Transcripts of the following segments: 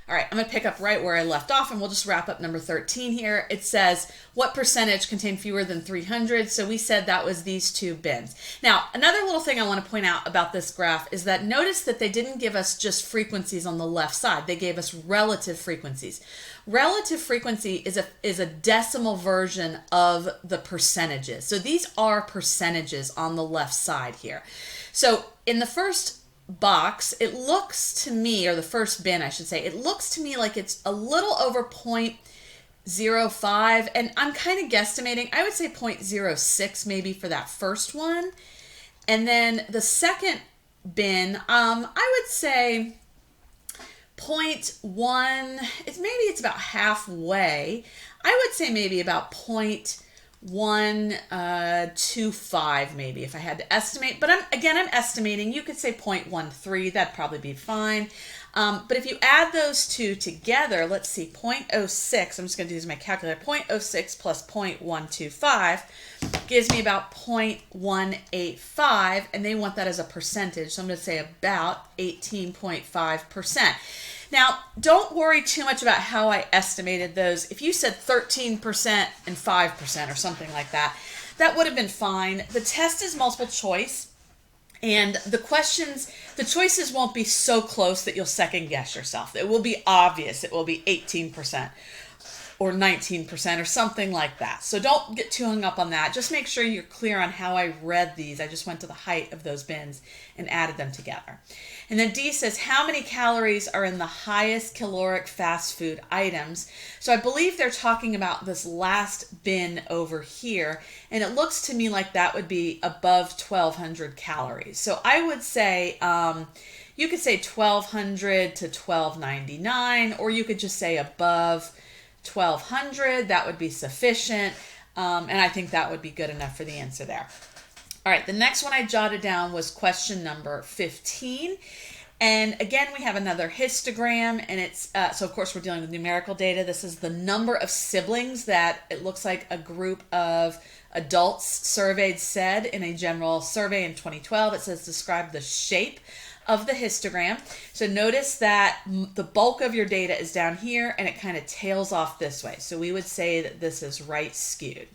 All right, I'm going to pick up right where I left off, and we'll just wrap up number 13 here. It says, what percentage contain fewer than 300? So we said that was these two bins. Now, another little thing I want to point out about this graph is that notice that they didn't give us just frequencies on the left side. They gave us relative frequencies. Relative frequency is a decimal version of the percentages. So these are percentages on the left side here. So in the first box, it looks to me, or the first bin I should say, it looks to me like it's a little over 0.05, and I'm kind of guesstimating. I would say 0.06 maybe for that first one. And then the second bin, I would say 0.1, it's about halfway. I would say maybe about 0.125 maybe if I had to estimate, but I'm estimating. You could say 0.13, that'd probably be fine. But if you add those two together, let's see, 0.06, I'm just going to use my calculator, 0.06 plus 0.125 gives me about 0.185, and they want that as a percentage, so I'm going to say about 18.5%. Now, don't worry too much about how I estimated those. If you said 13% and 5% or something like that, that would have been fine. The test is multiple choice, and the choices won't be so close that you'll second guess yourself. It will be obvious. It will be 18% or 19% or something like that. So don't get too hung up on that. Just make sure you're clear on how I read these. I just went to the height of those bins and added them together. And then D says, how many calories are in the highest caloric fast food items? So I believe they're talking about this last bin over here, and it looks to me like that would be above 1,200 calories. So I would say, you could say 1,200 to 1,299, or you could just say above 1,200. That would be sufficient, and I think that would be good enough for the answer there. All right, the next one I jotted down was question number 15. And again, we have another histogram, and it's, so of course we're dealing with numerical data. This is the number of siblings that it looks like a group of adults surveyed said in a general survey in 2012. It says describe the shape of the histogram. So notice that the bulk of your data is down here, and it kind of tails off this way. So we would say that this is right skewed.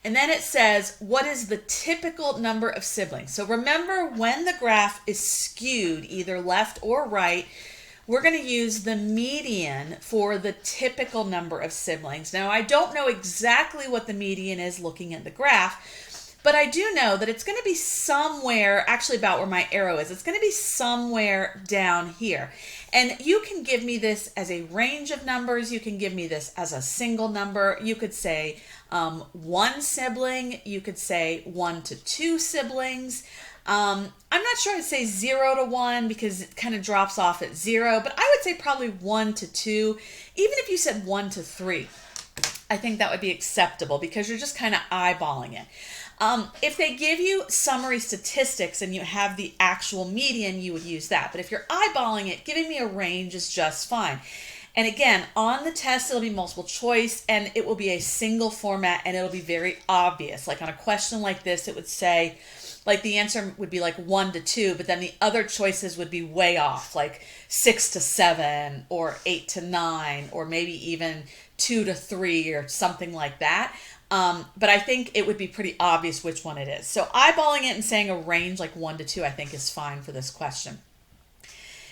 And then it says, what is the typical number of siblings? So remember, when the graph is skewed, either left or right, we're going to use the median for the typical number of siblings. Now, I don't know exactly what the median is looking at the graph, but I do know that it's going to be somewhere, actually about where my arrow is. It's going to be somewhere down here. And you can give me this as a range of numbers. You can give me this as a single number. You could say one sibling. You could say 1 to 2 siblings. I'm not sure I'd say 0 to 1 because it kind of drops off at 0, but I would say probably 1 to 2. Even if you said 1 to 3, I think that would be acceptable because you're just kind of eyeballing it. If they give you summary statistics and you have the actual median, you would use that. But if you're eyeballing it, giving me a range is just fine. And again, on the test, it'll be multiple choice, and it will be a single format, and it'll be very obvious. Like on a question like this, it would say, like the answer would be like 1 to 2, but then the other choices would be way off, like 6 to 7 or 8 to 9, or maybe even 2 to 3 or something like that. But I think it would be pretty obvious which one it is. So eyeballing it and saying a range like 1 to 2, I think is fine for this question.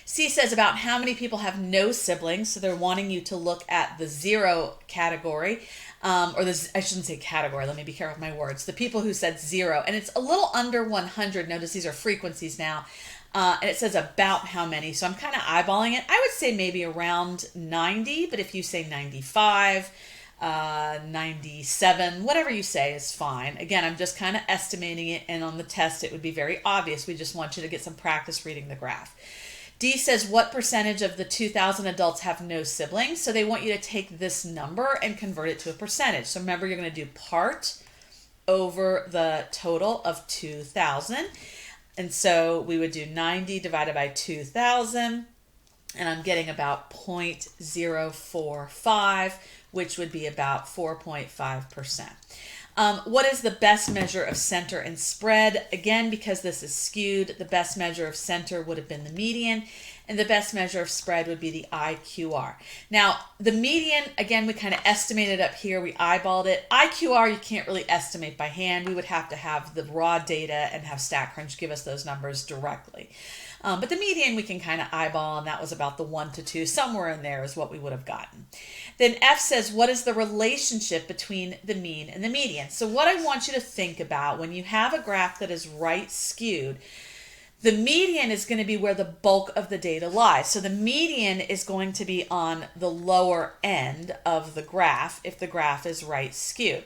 C says about how many people have no siblings. So they're wanting you to look at the 0 category, or the, I shouldn't say category. Let me be careful with my words. The people who said 0, and it's a little under 100. Notice these are frequencies now. And it says about how many. So I'm kind of eyeballing it. I would say maybe around 90, but if you say 95, 97, whatever you say is fine. Again, I'm just kind of estimating it, and on the test it would be very obvious. We just want you to get some practice reading the graph. D says what percentage of the 2,000 adults have no siblings? So they want you to take this number and convert it to a percentage. So remember, you're going to do part over the total of 2,000. And so we would do 90 divided by 2,000, and I'm getting about 0.045, which would be about 4.5%. What is the best measure of center and spread? Again, because this is skewed, the best measure of center would have been the median, and the best measure of spread would be the IQR. Now, the median, again, we kind of estimated up here. We eyeballed it. IQR, you can't really estimate by hand. We would have to have the raw data and have StatCrunch give us those numbers directly. But the median we can kind of eyeball, and that was about the 1 to 2. Somewhere in there is what we would have gotten. Then F says, what is the relationship between the mean and the median? So what I want you to think about when you have a graph that is right skewed, the median is going to be where the bulk of the data lies. So the median is going to be on the lower end of the graph if the graph is right skewed.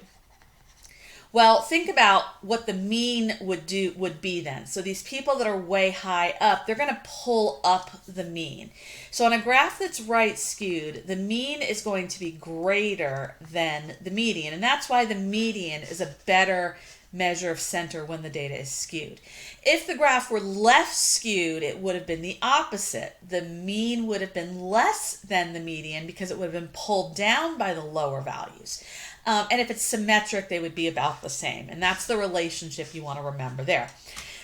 Well, think about what the mean would be then. So these people that are way high up, they're going to pull up the mean. So on a graph that's right skewed, the mean is going to be greater than the median. And that's why the median is a better measure of center when the data is skewed. If the graph were left skewed, it would have been the opposite. The mean would have been less than the median because it would have been pulled down by the lower values. And if it's symmetric, they would be about the same. And that's the relationship you want to remember there.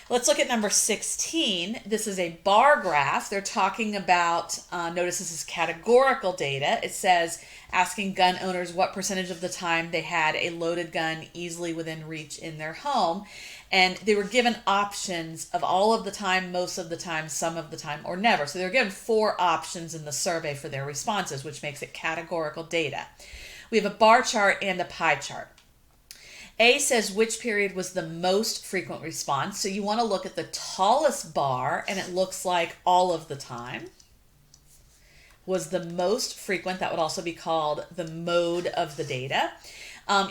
Let's look at number 16. This is a bar graph. They're talking about, notice this is categorical data. It says, asking gun owners what percentage of the time they had a loaded gun easily within reach in their home. And they were given options of all of the time, most of the time, some of the time, or never. So they were given 4 options in the survey for their responses, which makes it categorical data. We have a bar chart and a pie chart. A says which period was the most frequent response. So you want to look at the tallest bar, and it looks like all of the time was the most frequent. That would also be called the mode of the data.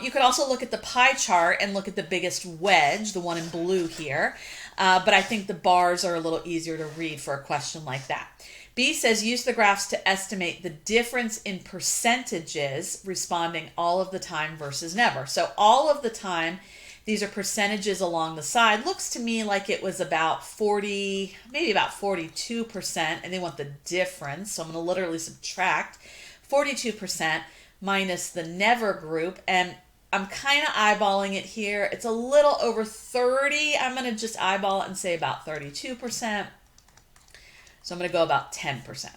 You could also look at the pie chart and look at the biggest wedge, the one in blue here. But I think the bars are a little easier to read for a question like that. B says use the graphs to estimate the difference in percentages responding all of the time versus never. So all of the time, these are percentages along the side. Looks to me like it was about 40, maybe about 42%, and they want the difference. So I'm going to literally subtract 42% minus the never group, and I'm kind of eyeballing it here. It's a little over 30. I'm going to just eyeball it and say about 32%. So I'm going to go about 10%.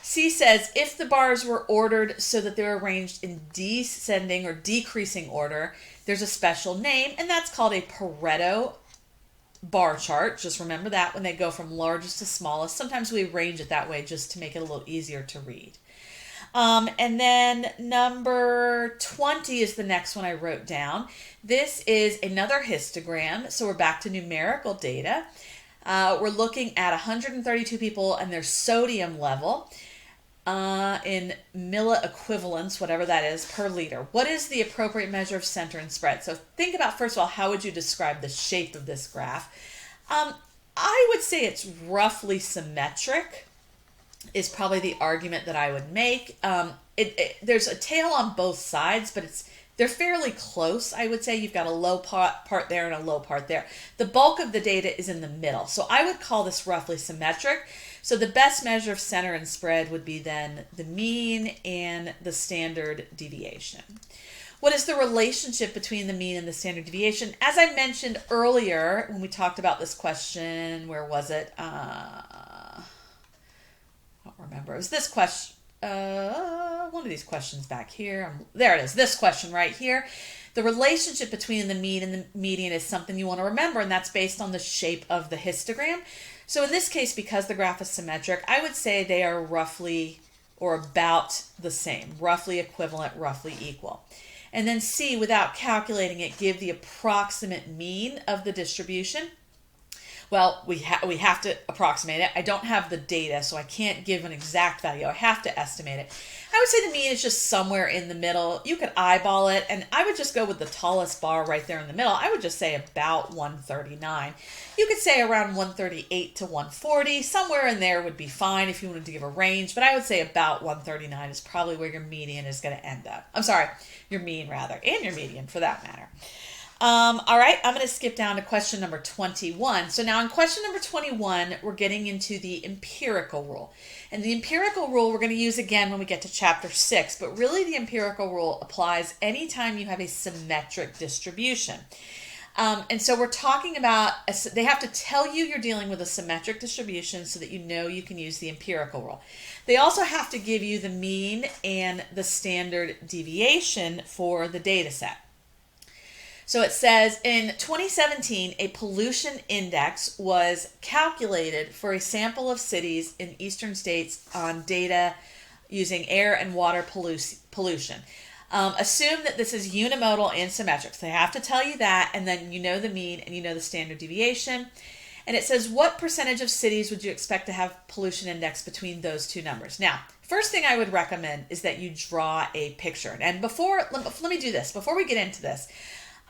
C says, if the bars were ordered so that they're arranged in descending or decreasing order, there's a special name, and that's called a Pareto bar chart. Just remember that when they go from largest to smallest. Sometimes we arrange it that way just to make it a little easier to read. And then number 20 is the next one I wrote down. This is another histogram. So we're back to numerical data. We're looking at 132 people and their sodium level in milliequivalents, whatever that is, per liter. What is the appropriate measure of center and spread? So think about, first of all, how would you describe the shape of this graph? I would say it's roughly symmetric is probably the argument that I would make. There's a tail on both sides, but they're fairly close, I would say. You've got a low part there and a low part there. The bulk of the data is in the middle. So I would call this roughly symmetric. So the best measure of center and spread would be then the mean and the standard deviation. What is the relationship between the mean and the standard deviation? As I mentioned earlier when we talked about this question, where was it? I don't remember. It was this question. One of these questions back here. There it is. This question right here. The relationship between the mean and the median is something you want to remember, and that's based on the shape of the histogram. So in this case, because the graph is symmetric, I would say they are roughly or about the same, roughly equivalent, roughly equal. And then C, without calculating it, give the approximate mean of the distribution. Well, we have to approximate it. I don't have the data, so I can't give an exact value. I have to estimate it. I would say the mean is just somewhere in the middle. You could eyeball it, and I would just go with the tallest bar right there in the middle. I would just say about 139. You could say around 138 to 140. Somewhere in there would be fine if you wanted to give a range, but I would say about 139 is probably where your median is going to end up. I'm sorry, your mean rather, and your median for that matter. All right, I'm going to skip down to question number 21. So now in question number 21, we're getting into the empirical rule. And the empirical rule we're going to use again when we get to chapter 6, but really the empirical rule applies anytime you have a symmetric distribution. And so we're talking about, they have to tell you you're dealing with a symmetric distribution so that you know you can use the empirical rule. They also have to give you the mean and the standard deviation for the data set. So it says in 2017, a pollution index was calculated for a sample of cities in eastern states on data using air and water pollution. Assume that this is unimodal and symmetric. So they have to tell you that, and then you know the mean and you know the standard deviation. And it says, what percentage of cities would you expect to have pollution index between those two numbers? Now, first thing I would recommend is that you draw a picture. And let me do this. Before we get into this,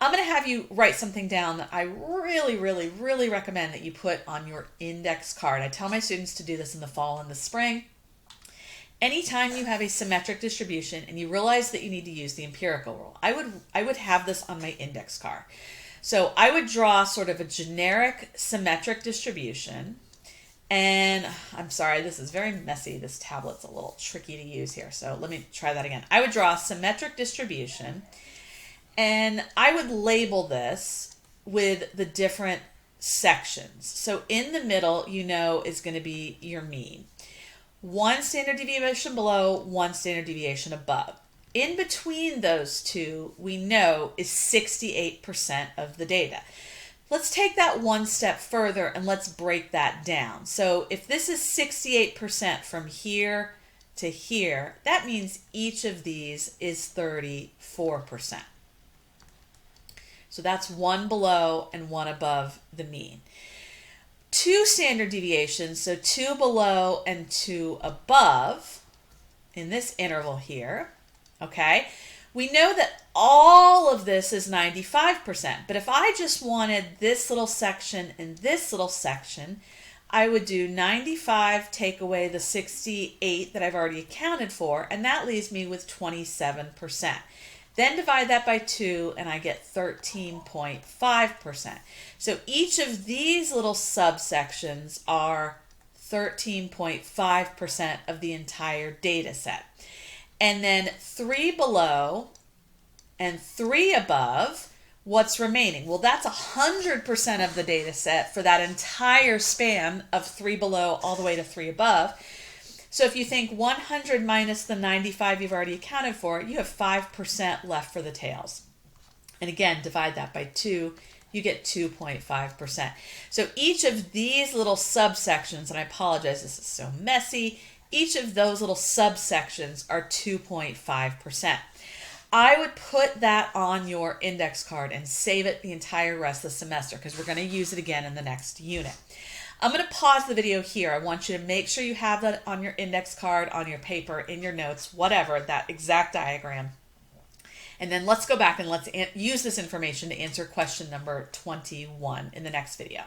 I'm going to have you write something down that I really, really, really recommend that you put on your index card. I tell my students to do this in the fall and the spring. Anytime you have a symmetric distribution and you realize that you need to use the empirical rule, I would have this on my index card. So I would draw sort of a generic symmetric distribution. And I'm sorry, this is very messy. This tablet's a little tricky to use here. So let me try that again. I would draw a symmetric distribution. And I would label this with the different sections. So in the middle, you know, is going to be your mean. One standard deviation below, one standard deviation above. In between those two, we know is 68% of the data. Let's take that one step further and let's break that down. So if this is 68% from here to here, that means each of these is 34%. So that's one below and one above the mean. Two standard deviations, so two below and two above in this interval here, okay? We know that all of this is 95%, but if I just wanted this little section and this little section, I would do 95, take away the 68 that I've already accounted for, and that leaves me with 27%. Then divide that by 2 and I get 13.5%. So each of these little subsections are 13.5% of the entire data set. And then 3 below and 3 above, what's remaining? Well, that's 100% of the data set for that entire span of 3 below all the way to 3 above. So if you think 100 minus the 95 you've already accounted for, you have 5% left for the tails. And again, divide that by 2, you get 2.5%. So each of these little subsections, and I apologize, this is so messy, each of those little subsections are 2.5%. I would put that on your index card and save it the entire rest of the semester because we're going to use it again in the next unit. I'm going to pause the video here. I want you to make sure you have that on your index card, on your paper, in your notes, whatever, that exact diagram. And then let's go back and let's use this information to answer question number 21 in the next video.